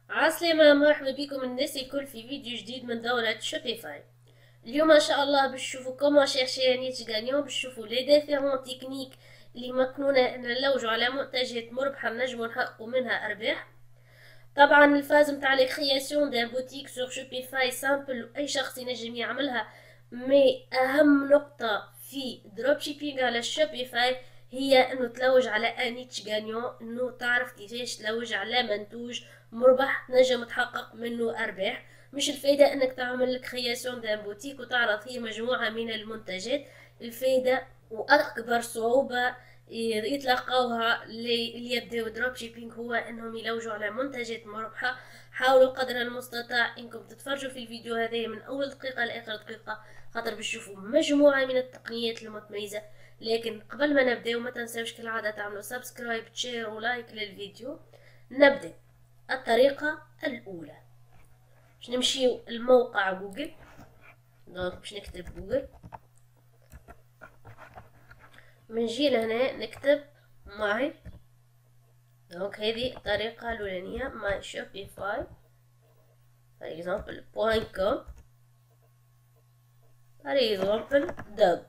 عسلامة، مرحبا بكم الناس الكل في فيديو جديد من دورة شوبيفاي. اليوم ان شاء الله باش تشوفوا كومون شيرشي نيت غانيون، باش تشوفوا لي ديفيرون تكنيك اللي مكنونا ان نلوجوا على منتجات مربحة نجموا نحققوا منها ارباح. طبعا الفاز متاع لي كرياسيون دان بوتيك سور شوبيفاي سامبل، اي شخص ينجم يعملها. مي اهم نقطة في دروب شيبينغ على شوبيفاي هي انه تلوج على انيتش غانيون، انه تعرف كيفاش تلوج على منتوج مربح نجم تحقق منه ارباح. مش الفايدة انك تعمل كرياسيون دان بوتيك وتعرض فيه مجموعة من المنتجات. الفايدة واكبر صعوبة يتلقاوها اللي يبداو دروب شيبينغ هو انهم يلوجوا على منتجات مربحة. حاولوا قدر المستطاع انكم تتفرجوا في الفيديو هذا من اول دقيقة لاخر دقيقة، خاطر باش تشوفوا مجموعة من التقنيات المتميزة. لكن قبل ما نبداو ما تنساوش كالعادة تعملوا سبسكرايب تشير ولايك للفيديو. نبدأ. الطريقة الأولى باش نمشيو الموقع جوجل، دونك باش نكتب جوجل، منجي لهنا نكتب ماي. دونك هذه الطريقة الأولانية ماي شوبيفاي par exemple .com par exemple دوغ.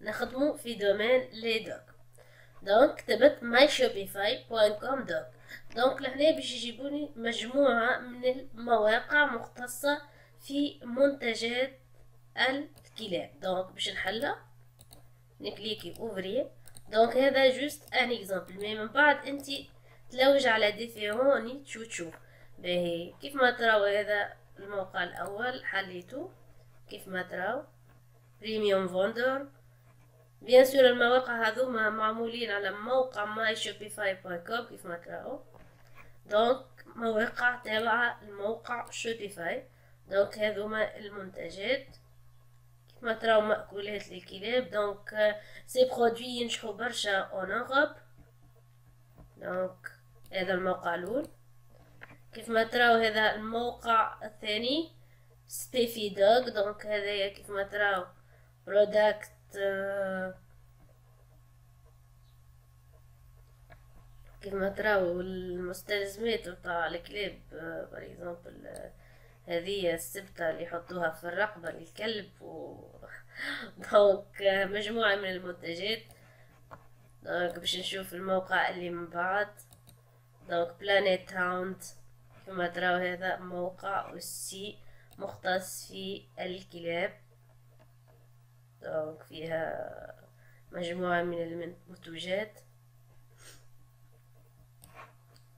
نخدمو في دومين لي دوغ. دونك كتبت ماي شوبيفاي .com دوغ. دونك لهنا باش يجيبوني مجموعة من المواقع مختصة في منتجات الكلاب. دونك باش نحلها نكليكي اوفري. دونك هذا جوست ان اكزامبل، مي من بعد انت تلوج على ديفيرون نيتش وتشوف. باهي كيف ما تراو هذا الموقع الاول حليته كيف ما تراو بريميوم فوندر. بيان سور المواقع هذوما معمولين على موقع ماي شوبيفاي .com كيف ما تراو. دونك مواقع تابعة الموقع شوبيفاي. دونك هذوما المنتجات كيف ما تراو مأكولات للكلاب. دونك سي برودوي ينجحوا برشا اون اوروب. دونك هذا الموقع الاول. كيف ما تراو هذا الموقع الثاني سبيفي دوغ. دونك هذايا كيف ما تراو برودكت كيف ما تراو المستلزمات متاع الكلاب. بار اكزومبل هذه السبتة اللي يحطوها في الرقبة للكلب دونك مجموعة من المنتجات. دونك باش نشوف الموقع اللي من بعد. دونك بلانيت هاوند كما تراو هذا موقع أوسي مختص في الكلاب. دونك فيها مجموعة من المنتوجات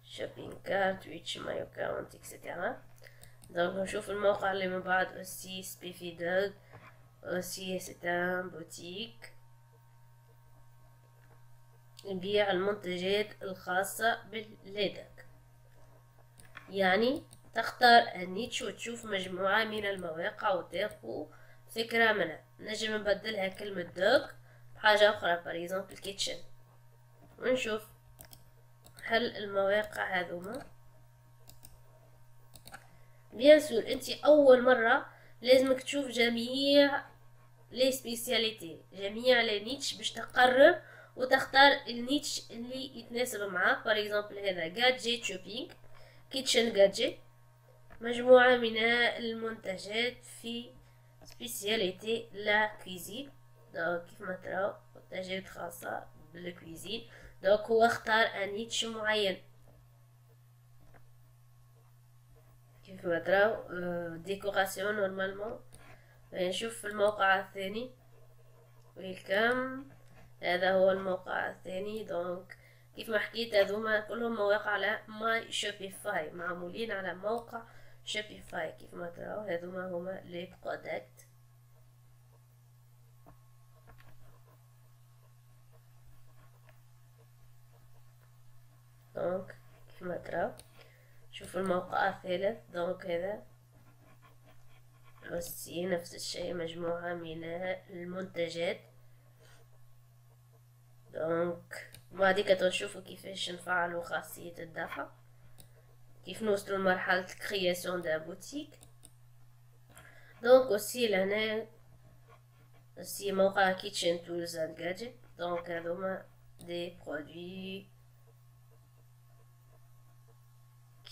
شوبينج كارت ويتش ماي اكاونت اكسيتيرا. دونك نشوف الموقع اللي من بعد أوسي سبيفي دوغ. أوسي سيتان بوتيك نبيع المنتجات الخاصة بالليدك. يعني تختار النيتش وتشوف مجموعة من المواقع وتاخذ فكرة منها. نجم نبدلها كلمة دوغ بحاجة أخرى باريزون الكيتشن ونشوف هل المواقع هذوما. بيان سور انت أول مرة لازمك تشوف جميع لي سبيسياليتي جميع لي نيتش باش تقرر وتختار النيتش اللي يتناسب معاك. بار اكزومبل هذا جادجيت شوبينج كيتشن جادجيت، مجموعة من المنتجات في سبيسياليتي لا كويزين. دونك كيف ما تراو منتجات خاصة بالكويزين. دونك هو اختار ان نيتش معين كيف ما تراو ديكوراسيون نورمالمون. نشوف في الموقع الثاني ويلكم. هذا هو الموقع الثاني. دونك كيف ما حكيت هذوما كلهم مواقع على ماي شوبيفاي معمولين على موقع شوبيفاي. كيف ما تراو هذوما هما لي برودكت. دونك كيف ما تراو شوفوا الموقع الثالث. دونك هذا بس نفس الشيء مجموعة من المنتجات. دونك بعديك تنشوفوا كيفاش نفعلوا خاصية الدفع، كيف نوصلوا لمرحلة كرياسيون دا بوتيك. دونك اوسي لهنا اوسي موقع كيتشن تولز اند جادجت. دونك هذوما دي برودوي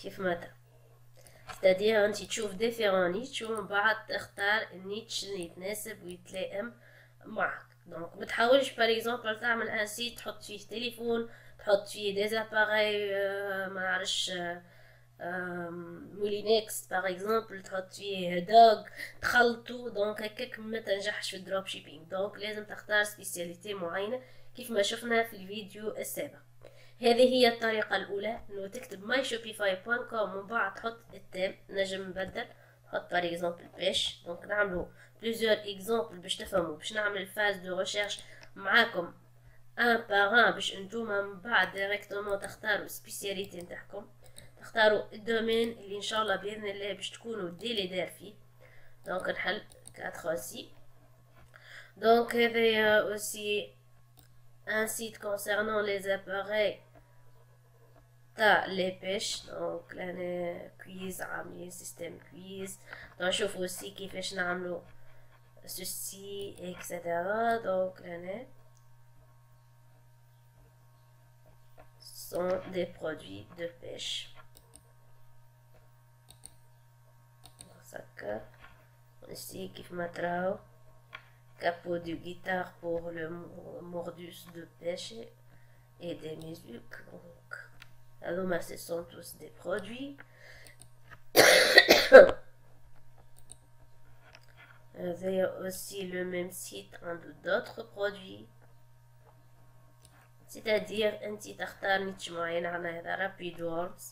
كيف ما ترى. سيتادير انت تشوف ديفيرون نيتش ومن بعد تختار النيتش اللي يتناسب ويتلائم معك. دونك متحاولش باغ اكزومبل تعمل ان سيت تحط فيه تليفون، تحط فيه دي اباغي ما نعرفش مولينكس باغ اكزومبل، تحط فيه دوغ، تخلطو. دونك هكاك ما تنجحش في الدروب شيبينغ. دونك لازم تختار سبيسياليتي معينه كيف ما شفنا في الفيديو السابق. هذه هي الطريقة الأولى، إنه تكتب myshopify.com ومن بعد تحط التام. نجم نبدل، نحط par exemple pêche. دونك نعملو plusieurs exemples باش تفهمو، باش نعمل الفاز دو ريشيرش معاكم ان بار ان، باش انتوما من بعد ديريكتومون تختاروا سبيسياليتي نتاعكم، تختاروا الدومين اللي ان شاء الله باذن الله باش تكونوا ديليدار فيه. دونك نحل 4 aussi. دونك هذايا aussi un site concernant les appareils تاع لي بيش. دونك لهنا كويز، عاملين سيستم كويز. نشوفو اوسي كيفاش نعملو سوسي اكسيتيرا. دونك لهنا sont des produits de pêche. هكا ici كيف ما تراو capot du guitare pour le mordus de pêche et des musiques. Donc alors ce sont tous des produits. Il y a aussi le même site d'autres produits, c'est-à-dire un petit tartare niche moyen Rapid Words,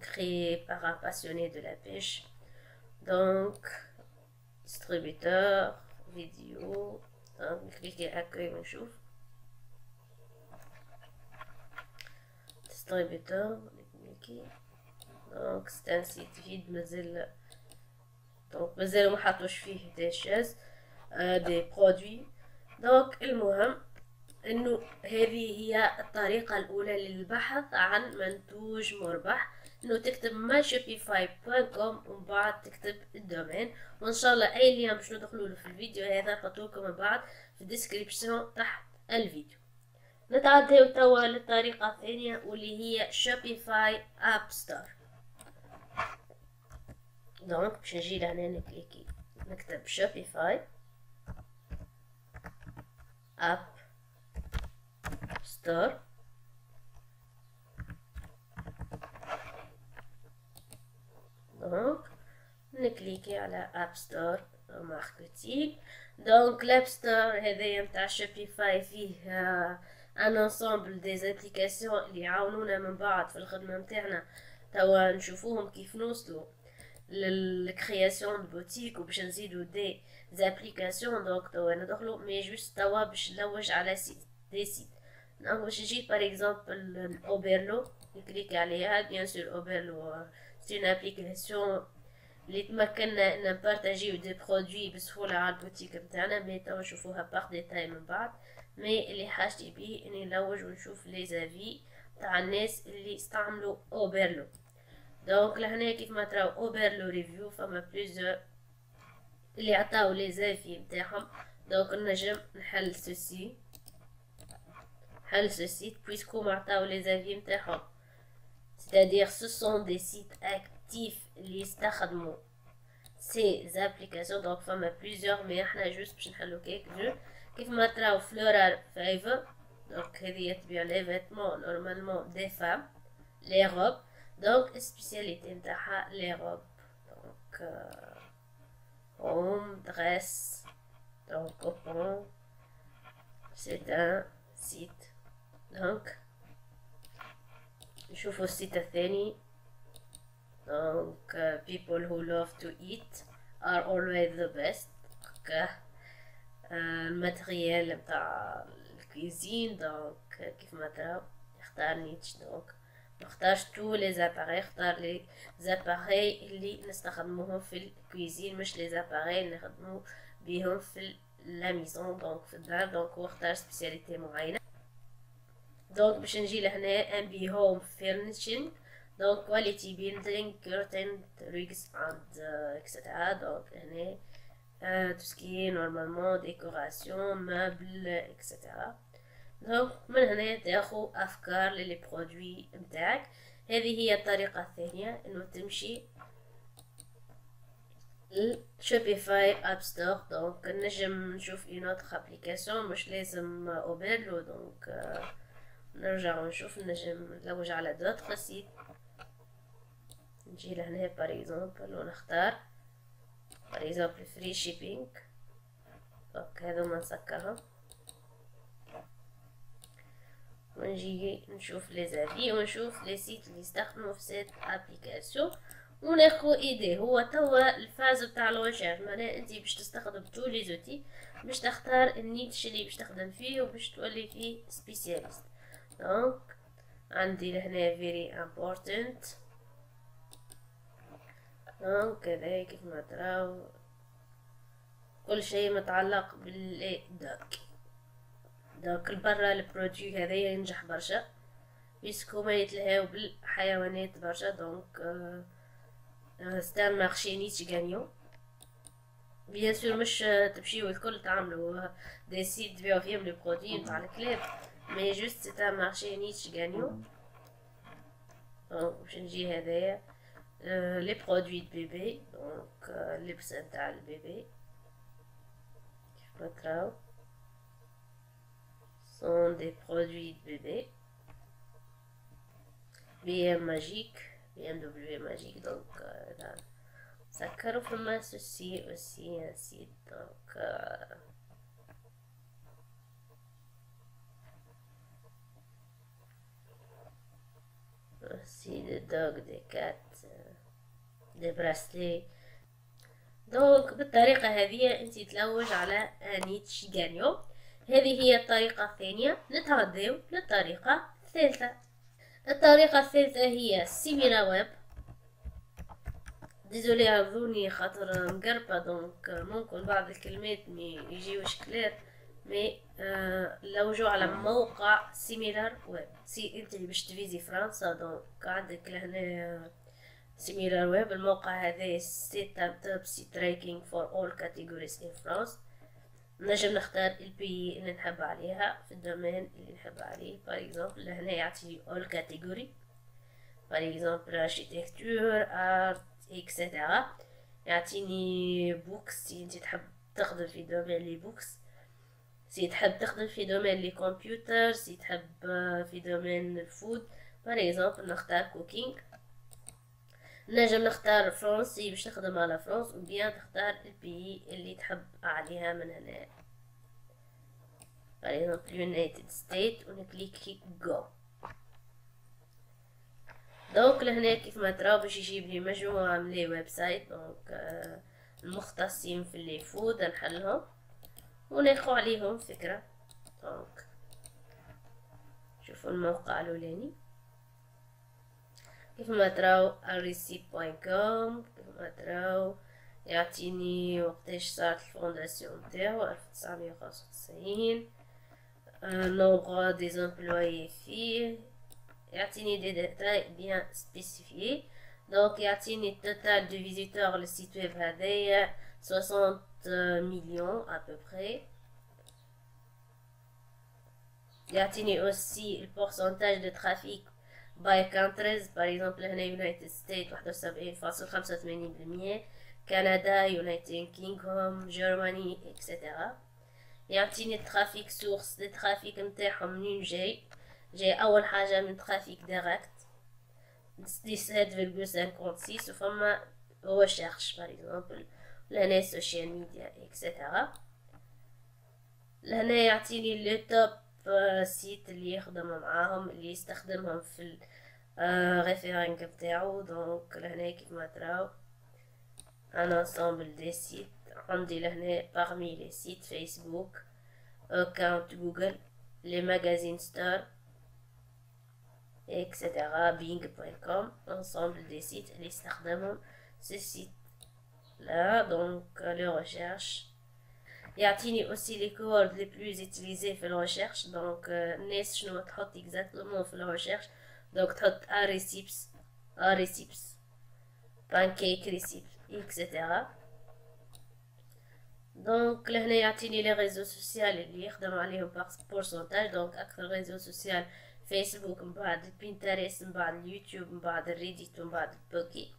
créé par un passionné de la pêche. Donc distributeur vidéo. Donc cliquez accueil ونشوف distributeur. donc c'est un site vide مازال، donc مازال ما حطوش فيه دي شاز دي برودوي. دونك المهم انه هذه هي الطريقة الاولى للبحث عن منتوج مربح، انه تكتب myshopify.com ومن بعد تكتب الدومين. وان شاء الله اي لين باش ندخلوا له في الفيديو هذا نحطوكم من بعد في الديسكريبسيون تحت الفيديو. نتعداو توا للطريقة الثانية واللي هي شوبيفاي اب ستور. دونك باش نجي لهنا نكليكي نكتب شوبيفاي اب ستور. دونك نكليكي على اب ستور ماركتينغ. دونك l'App Store هذايا متاع شوبيفاي فيه ان انسامبل دي زابليكاسيون اللي يعاونونا من بعد في الخدمه نتاعنا. توا نشوفوهم كيف نوصلوا للكرياسيون بوتيك وباش نزيدو دي زابليكاسيون. دونك توا ندخلو مي جوست توا باش نلوج على سيت دي سيت. دونك باش نجي باغ اكزومبل اوبرلو نكليك عليها. بيان سور اوبرلو سي اون ابليكاسيون اللي تمكننا ان نبارطاجيو دي برودوي بسهوله على البوتيك نتاعنا. مي توا نشوفوها باغ ديتاي من بعد. مي اللي حاجتي بيه اني نلوج ونشوف لي زافي تاع الناس اللي استعملوا اوبرلو. دونك لهنا كيف ما تراو اوبرلو ريفيو فما بليزيور اللي عطاو لي زافي نتاعهم. دونك نجم نحل سوسي، حل سوسي بويسكو عطاو لي زافي نتاعهم، c'est-à-dire ce sont des sites actifs اللي يستخدموا سي زابليكاسيون. دونك فما بليزيور مي احنا جوست باش نحلو كيك جو. كيف ما تراو فلورال فايفر. دونك هذه تبيع لي فيتمون نورمالمون دي فام لي روب. دونك السبيسياليتي نتاعها لي روب. دونك هوم دريس. دونك كوبون سي ان سيت. دونك نشوفو السيت الثاني. دونك people who love to eat are always the best. الماتريال متاع الكويزين. دونك كيف ما تراو اختار نيتش. دونك نختارش تو لي زاباري، اختار لي زاباري اللي نستخدموهم في الكويزين مش لي زاباري اللي نخدمو بيهم في لا ميزون دونك في الدار. دونك هو اختار سبيسياليتي معينه. دونك باش نجي لهنا ام بي هوم فيرنيشينغ. دونك كواليتي بيلدينغ كورتين ريكس اند اكسترا. دونك هنا tout ce qui est normalement décoration, meubles, etc. دونك من هنا تاخو افكار للي برودوي نتاعك. هذه هي الطريقة الثانية، انه تمشي شوبيفاي اب ستور. دونك نجم نشوف اون اوتر ابليكاسيون، مش لازم اوبيرلو. دونك نرجع ونشوف، نجم نلوج على دوتر سيت. نجي لهنا باغ اكزومبل ونختار باغ اكزومبل فري شيبينغ. دونك هذوما نسكرهم ونجي نشوف لي زافي ونشوف لي سيت اللي يستخدموا في سيت ابليكاسيون وناخو ايدي. هو توا الفاز بتاع الريشيرش، معناها انت باش تستخدم تو لي زوتي باش تختار النيتش اللي باش تخدم فيه وباش تولي فيه سبيسياليست. دونك عندي لهنا very important. دونك هذا كيف ما تراو كل شيء متعلق بالدوك. دونك برا البرودوي هذايا ينجح برشا بيسكو ما يتلهاو بالحيوانات برشا. دونك ستار مارشي نيتش غانيون. بيان سور مش تمشيو الكل تعملوا دي سيت تبيعو فيهم لي برودوي نتاع الكلاب، مي جوست سي ان مارشي نيتش غانيون. دونك باش نجي هذايا لي برودوي دو بيبي. دونك اللبس نتاع البيبي كيف ما تراو sont des produits de bébé. BM Magique, BMW Magique. Donc ça carrément ceci aussi un site. Donc aussi des dogs, des cats, des bracelets. دونك بالطريقة هذه انت تلوج على نيتش غانيو. هذه هي الطريقة الثانية. نتعداو للطريقة الثالثة. الطريقة الثالثة هي سيميرا ويب. ديزولي عذروني خاطر مقربة، دونك ممكن بعض الكلمات مي يجيوش كلير، مي لوجو على موقع سيميلار ويب. سي انت باش تفيزي فرنسا دونك عندك لهنا سيميلار ويب. الموقع هذا سيت توب سيت رانكينغ فور اول كاتيجوريز ان فرانس. نجم نختار البي اللي نحب عليها في الدومين اللي نحب عليه. باغ اكزومبل لهنا يعطيني اول كاتيجوري، باغ اكزومبل اركيتكتور، ارت، اكسيتيرا. يعطيني بوكس سي انت تحب تخدم في دومين لي بوكس، سي تحب تخدم في دومين لي كمبيوتر، سي تحب في دومين الفود. باغ اكزومبل نختار كوكينغ. نجم نختار فرنسي باش نخدم على فرنسا، وبيان تختار البي اللي تحب عليها من هنا. باغ اكزومبل يونايتد ستيت ونكليكي جو. دونك لهنا كيف ما تراو باش يجيب لي مجموعة من لي ويب سايت. دونك المختصين في اللي فود نحلهم وناخو عليهم فكرة. دونك شوفوا الموقع الاولاني كيف ما تراو الريسيب.com. كيف ما تراو يعطيني وقتاش صارت الفونداسيون نتاعو 1995، نومبر دي زامبلويي فيه، يعطيني دي ديتاي بيان سبيسيفيي. دونك يعطيني التوتال دو فيزيتور للسيت ويب هذايا 60 مليون ابوبري. يعطيني اوسي البورسنتاج دو ترافيك باي كانتريز. باغ اكزومبل هنا يونايتد ستيت 71.85%، كندا، يونايتد كينغدوم، جرماني اكسيتيرا. يعطيني الترافيك سورس، الترافيك نتاعهم منين جاي اول حاجه من ترافيك ديريكت 17.56، وفما ريشيرش باغ اكزومبل لهنا سوشيال ميديا اكسيتيرا. لهنا يعطيني لو توب سيت اللي يخدموا معاهم اللي يستخدمهم في الريفيرنج بتاعو. دونك لهنا كيف ما تراو ان انسامبل دي سيت. عندي لهنا parmi les sites فيسبوك، اكاونت جوجل، لي ماغازين ستور اكسيتيرا، بينغ.com، انسامبل دي سيت اللي يستخدمهم سي سيت لا. دونك لو ريشيرش يعطيني اوسي لي كورد لي بلوز يوتيليزي في الريشيرش. دونك الناس شنو تحط اكزاكتومون في الريشيرش. دونك تحط ريسيبس، بانكيك ريسيبس اكسيتيرا. دونك لهنا يعطيني لي ريزو سوسيال اللي يخدم عليهم بورسونتاج. دونك اكثر ريزو سوسيال الفيسبوك، من بعد البنترست، من بعد اليوتيوب، من بعد الريديت، من بعد البوكي.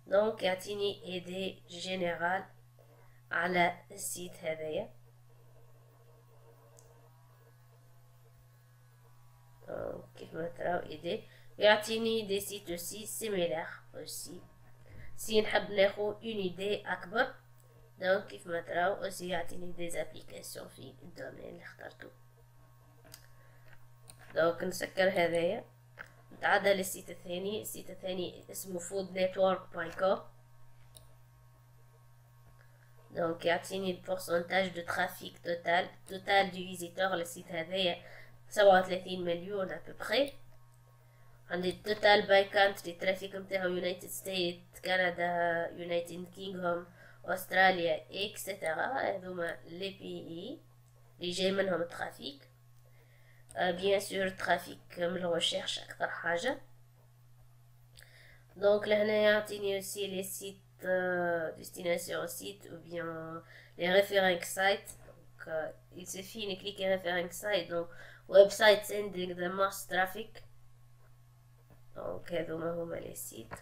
دونك يعطيني ايدي جينيرال على السيت هذايا. كيف ما تراو ايدي يعطيني دي سيت اوسي سيميلار اوسي سي نحب ناخو اون ايدي اكبر. دونك كيف ما تراو اوسي يعطيني دي زابليكاسيون في الدومين اللي اخترته. دونك نسكر هذايا، نتعدى للسيت الثاني. السيت الثاني اسمه foodnetwork.com. دونك يعطيني البورسونتاج دو ترافيك توتال دو فيزيتور للسيت هذايا 37 مليون ابوبخي. عندي التوتال باي كانتري ترافيك نتاعو يونايتد ستيت، كندا، يونايتد كينغدوم، استراليا اكسترا. هذوما لي بي اللي جاي منهم الترافيك. بيان سور ترافيك من الريشيرش اكثر حاجه. دونك لهنا يعطيني اوسي لي سيت ديستيناسيون سيت ou bien les referring sites. Donc il suffit de cliquer referring site. Donc website sending the most traffic. دونك هذوما هما لي سيت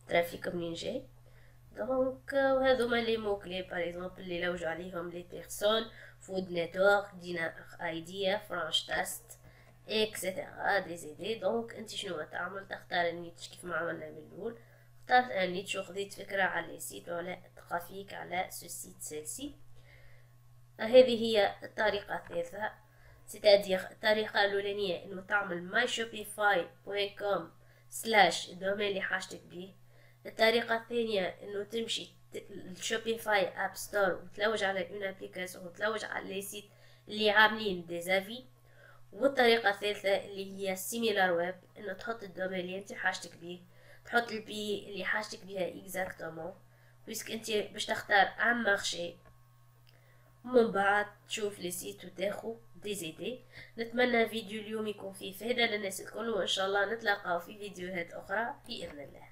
ترافيك منين جاي. دونك وهذوما لي مو كلي باغ اكزومبل اللي لوجوا عليهم لي بيرسون، فود نتورك، دينا ايديا، فرانش تاست اكسيتيرا دي زيدي. دونك انت شنو تعمل؟ تختار النيتش كيف ما عملنا من الاول. اخترت النيتش وخذيت فكرة على لي سيت وعلى الترافيك على سو سيت سيلسي. هذه هي الطريقة الثالثة، سيتادير الطريقة الأولانية إنه تعمل myshopify.com/ الدومين اللي حاجتك بيه. الطريقة الثانية إنه تمشي الشوبيفاي اب ستور وتلوج على اون ابليكاسيون وتلوج على لي سيت اللي عاملين ديزافي. والطريقة الثالثة اللي هي سيميلار ويب، إنه تحط الدومين اللي انت حاجتك بيه، تحط البي اللي حاجتك بيها اكزاكتومون، بيسك انت باش تختار ان مارشي، ومن بعد تشوف لي سيت وتاخو دي زيدي. نتمنى فيديو اليوم يكون فيه فايدة للناس الكل، وان شاء الله نتلاقاو في فيديوهات اخرى بإذن الله.